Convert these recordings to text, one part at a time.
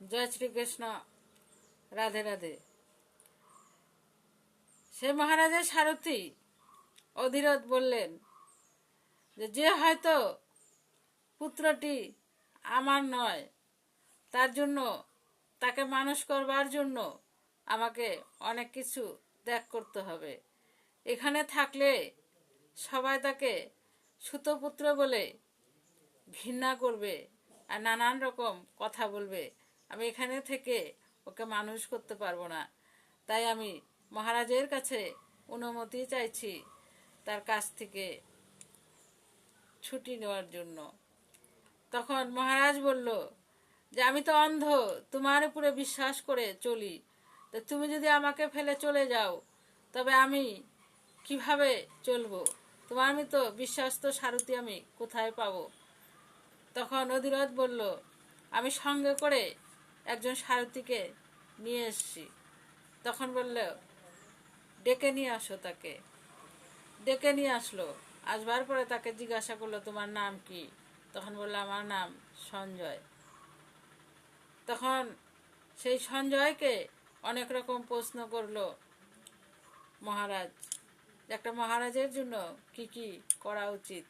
জয় শ্রীকৃষ্ণ। রাধে রাধে। সে মহারাজের সারথি অধিরথ বললেন যে হয়তো পুত্রটি আমার নয়, তার জন্য তাকে মানুষ করবার জন্য আমাকে অনেক কিছু ত্যাগ করতে হবে। এখানে থাকলে সবাই তাকে সুতপুত্র বলে ঘৃণা করবে আর নানান রকম কথা বলবে। আমি এখানে থেকে ওকে মানুষ করতে পারবো না। তাই আমি মহারাজের কাছে অনুমতি চাইছি তার কাছ থেকে ছুটি নেওয়ার জন্য। তখন মহারাজ বলল যে আমি তো অন্ধ, তোমার উপরে বিশ্বাস করে চলি, তো তুমি যদি আমাকে ফেলে চলে যাও তবে আমি কিভাবে চলবো? তোমার মতো বিশ্বস্ত সারথি আমি কোথায় পাবো? তখন অধিরথ বলল, আমি সঙ্গে করে একজন সারথিকে নিয়ে এসছি। তখন বলল, ডেকে নিয়ে আসো তাকে। ডেকে নিয়ে আসলো। আসবার পরে তাকে জিজ্ঞাসা করলো, তোমার নাম কি? তখন বললো, আমার নাম সঞ্জয়। তখন সেই সঞ্জয়কে অনেক রকম প্রশ্ন করলো মহারাজ, একটা মহারাজের জন্য কি কি করা উচিত।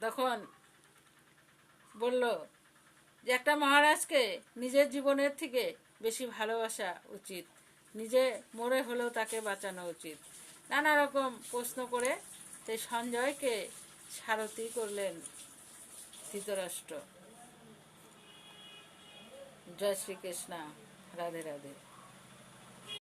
তখন বলল যে একটা মহারাজকে নিজের জীবনের থেকে বেশি ভালোবাসা উচিত, নিজে মরে হলেও তাকে বাঁচানো উচিত। নানা রকম প্রশ্ন করে সেই সঞ্জয়কে সারথি করলেন ধৃতরাষ্ট্র। জয় শ্রীকৃষ্ণ। রাধে রাধে।